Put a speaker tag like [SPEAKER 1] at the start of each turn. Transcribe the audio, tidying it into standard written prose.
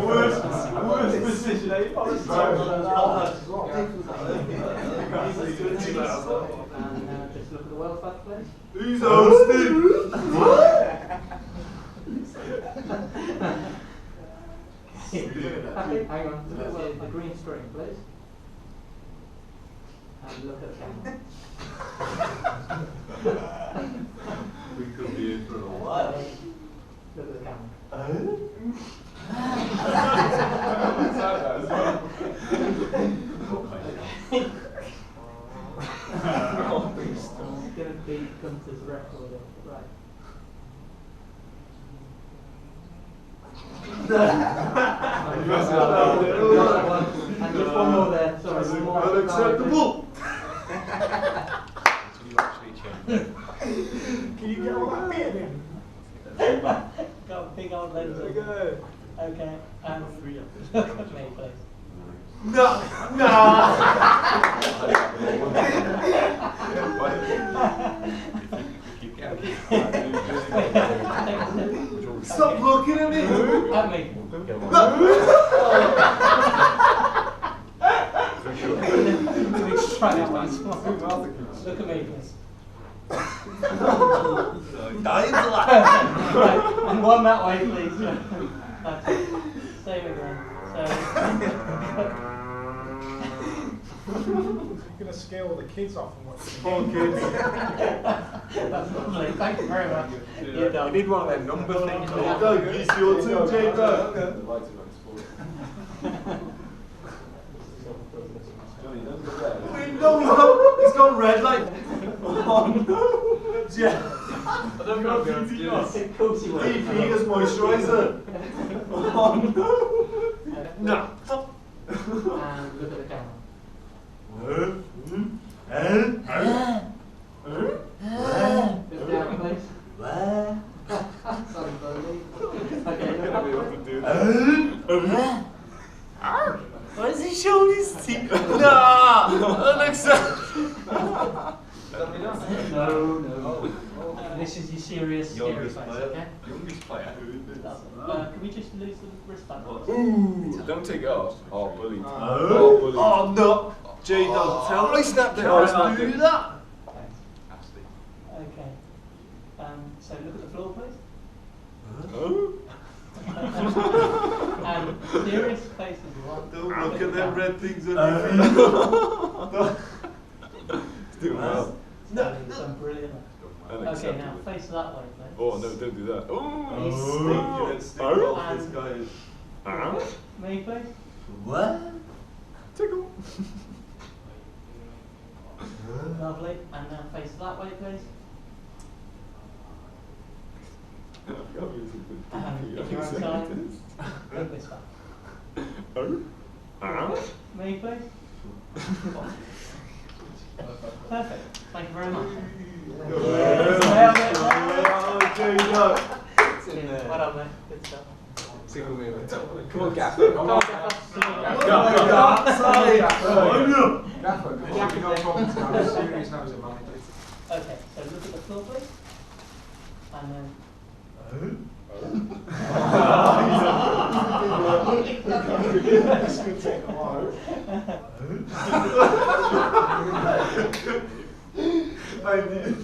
[SPEAKER 1] worst position, eh?
[SPEAKER 2] And just look at the Wales back, please.
[SPEAKER 1] Who's hosting?
[SPEAKER 2] Hang on, look at the green string, please. And look at the camera.
[SPEAKER 1] We could be in for a while.
[SPEAKER 2] Look at the camera. It's going to be Gunther's record, right? And just one more there. Sorry, one more.
[SPEAKER 1] Unacceptable.
[SPEAKER 3] Can you get all that beard in?
[SPEAKER 2] Got a big old lens.
[SPEAKER 3] Okay.
[SPEAKER 2] Okay. Look at me, please.
[SPEAKER 1] No. Stop looking at me.
[SPEAKER 2] At me. Try that one. Look at me, please.
[SPEAKER 1] Dying to laugh.
[SPEAKER 2] Right, and one that way, please. That's it. Same again. So.
[SPEAKER 3] You're going to scare all the kids off and watch the
[SPEAKER 1] Poor kids.
[SPEAKER 2] That's lovely. Thank you very much. You're done.
[SPEAKER 3] You need one of them number things.
[SPEAKER 1] Doug, use your turn, J-Doug. No, he's gone red like. Oh no! Yeah. I don't know if you
[SPEAKER 2] Of course you will.
[SPEAKER 1] PP as moisturiser. Oh no! No.
[SPEAKER 2] And look at the camera. Look down, please. Sorry, buddy. Okay, look up.
[SPEAKER 1] Why is he showing his teeth? No! Unacceptable!
[SPEAKER 2] No. This is your serious, scary face, okay?
[SPEAKER 4] Youngest player.
[SPEAKER 2] Can we just lose the wristband?
[SPEAKER 4] Ooh, don't take it off. Oh, bully.
[SPEAKER 1] Oh no! J-Dog, tell me snap it off. Do that!
[SPEAKER 2] Thanks. Okay. So look at the floor, please. And serious faces you want.
[SPEAKER 1] Don't look at them red things on your feet.
[SPEAKER 4] It's doing well.
[SPEAKER 2] No. Some brilliant. Okay, now face that way, please.
[SPEAKER 4] Oh, no, don't do that.
[SPEAKER 1] Stick off this guy is.
[SPEAKER 2] Me, please.
[SPEAKER 1] What?
[SPEAKER 4] Tickle.
[SPEAKER 2] Lovely. And now face that way, please. If you're outside, look this way. Me, please. Perfect. Thank you very much. Well done, mate. Good stuff.
[SPEAKER 3] Single movement.
[SPEAKER 4] Come on, Gaffer.
[SPEAKER 2] Come on, Gaffer.
[SPEAKER 3] Gaffer, no problems now. I'm serious now as a manager.
[SPEAKER 2] Okay, so look at the floor, please. And then.
[SPEAKER 3] This could take a while.
[SPEAKER 1] I did.